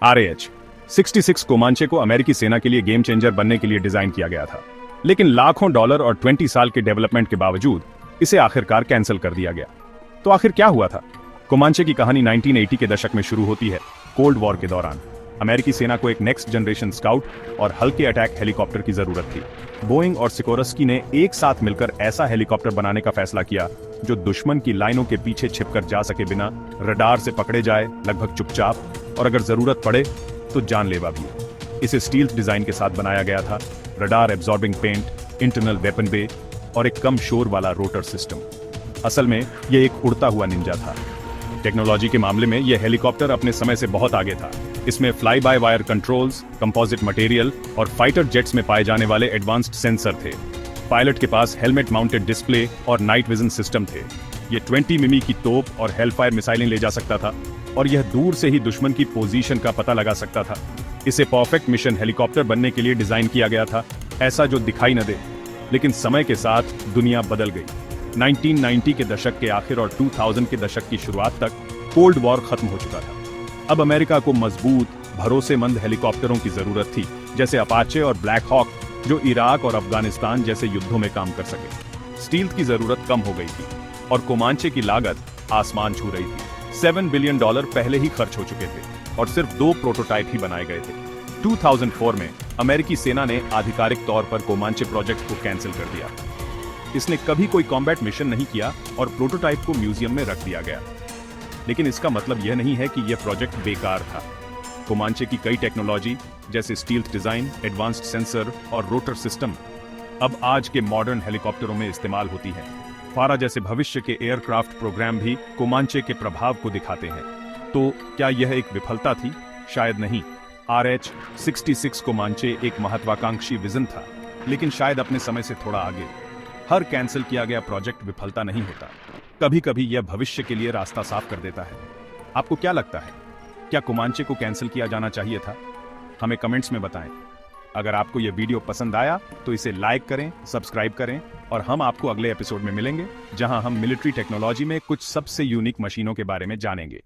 RAH 66 कोमांचे को अमेरिकी सेना के लिए गेम चेंजर बनने के लिए डिजाइन किया गया था, लेकिन लाखों डॉलर और 20 साल के डेवलपमेंट के बावजूद इसे आखिरकार कैंसिल कर दिया गया। तो आखिर क्या हुआ था? कोमांचे की कहानी 1980 के दशक में शुरू होती है। कोल्ड वॉर के दौरान अमेरिकी सेना को एक नेक्स्ट जनरेशन स्काउट और हल्के अटैक हेलीकॉप्टर की जरूरत थी। बोइंग और सिकोरस्की ने एक साथ मिलकर ऐसा हेलीकॉप्टर बनाने का फैसला किया जो दुश्मन की लाइनों के पीछे छिपकर जा सके बिना रडार से पकड़े जाए, लगभग चुपचाप, और अगर जरूरत पड़े तो जानलेवा भी। इसे स्टील्थ डिजाइन के साथ बनाया गया था। Radar absorbing paint, internal weapon bay और एक कम शोर वाला रोटर सिस्टम। असल में यह एक उड़ता हुआ निंजा था। टेक्नोलॉजी के मामले में यह हेलीकॉप्टर अपने समय से बहुत आगे था। इसमें fly by wire controls, composite material और फाइटर जेट्स में पाए जाने वाले एडवांस्ड सेंसर थे। पायलट के पास हेलमेट माउंटेड डिस्प्ले और नाइट विजन सिस्टम थे। यह 20 मिमी की तोप और हेलफायर मिसाइलें ले जा सकता था और यह दूर से ही दुश्मन की पोजीशन का पता लगा सकता था। इसे परफेक्ट मिशन हेलीकॉप्टर बनने के लिए डिजाइन किया गया था, ऐसा जो दिखाई न दे। लेकिन समय के साथ दुनिया बदल गई। 1990 के दशक के आखिर और 2000 के दशक की शुरुआत तक कोल्ड वॉर खत्म हो चुका था। अब अमेरिका को मजबूत, भरोसेमंद हेलीकॉप्टरों की जरूरत थी, जैसे अपाचे और ब्लैक हॉक, जो इराक और अफगानिस्तान जैसे युद्धों में काम कर सके। स्टील्थ की जरूरत कम हो गई थी और कोमांचे की लागत आसमान छू रही थी। $7 बिलियन पहले ही खर्च हो चुके थे और सिर्फ 2 प्रोटोटाइप ही बनाए गए थे। 2004 में अमेरिकी सेना ने आधिकारिक तौर पर कोमांचे प्रोजेक्ट को कैंसिल कर दिया। इसने कभी कोई कॉम्बैट मिशन नहीं किया और प्रोटोटाइप को म्यूजियम में रख दिया गया। लेकिन इसका मतलब यह नहीं है कि यह प्रोजेक्ट बेकार था। कोमांचे की कई टेक्नोलॉजी जैसे स्टील्थ डिजाइन, एडवांस्ड सेंसर और रोटर सिस्टम अब आज के मॉडर्न हेलीकॉप्टरों में इस्तेमाल होती है। फारा जैसे भविष्य के एयरक्राफ्ट प्रोग्राम भी कोमांचे के प्रभाव को दिखाते हैं। तो क्या यह एक विफलता थी? शायद नहीं। RH 66 कोमांचे एक महत्वाकांक्षी विजन था, लेकिन शायद अपने समय से थोड़ा आगे। हर कैंसिल किया गया प्रोजेक्ट विफलता नहीं होता। कभी कभी यह भविष्य के लिए रास्ता साफ कर देता है। आपको क्या लगता है? क्या कोमांचे को कैंसिल किया जाना चाहिए था? हमें कमेंट्स में बताएं। अगर आपको यह वीडियो पसंद आया तो इसे लाइक करें, सब्सक्राइब करें और हम आपको अगले एपिसोड में मिलेंगे, जहां हम मिलिट्री टेक्नोलॉजी में कुछ सबसे यूनिक मशीनों के बारे में जानेंगे।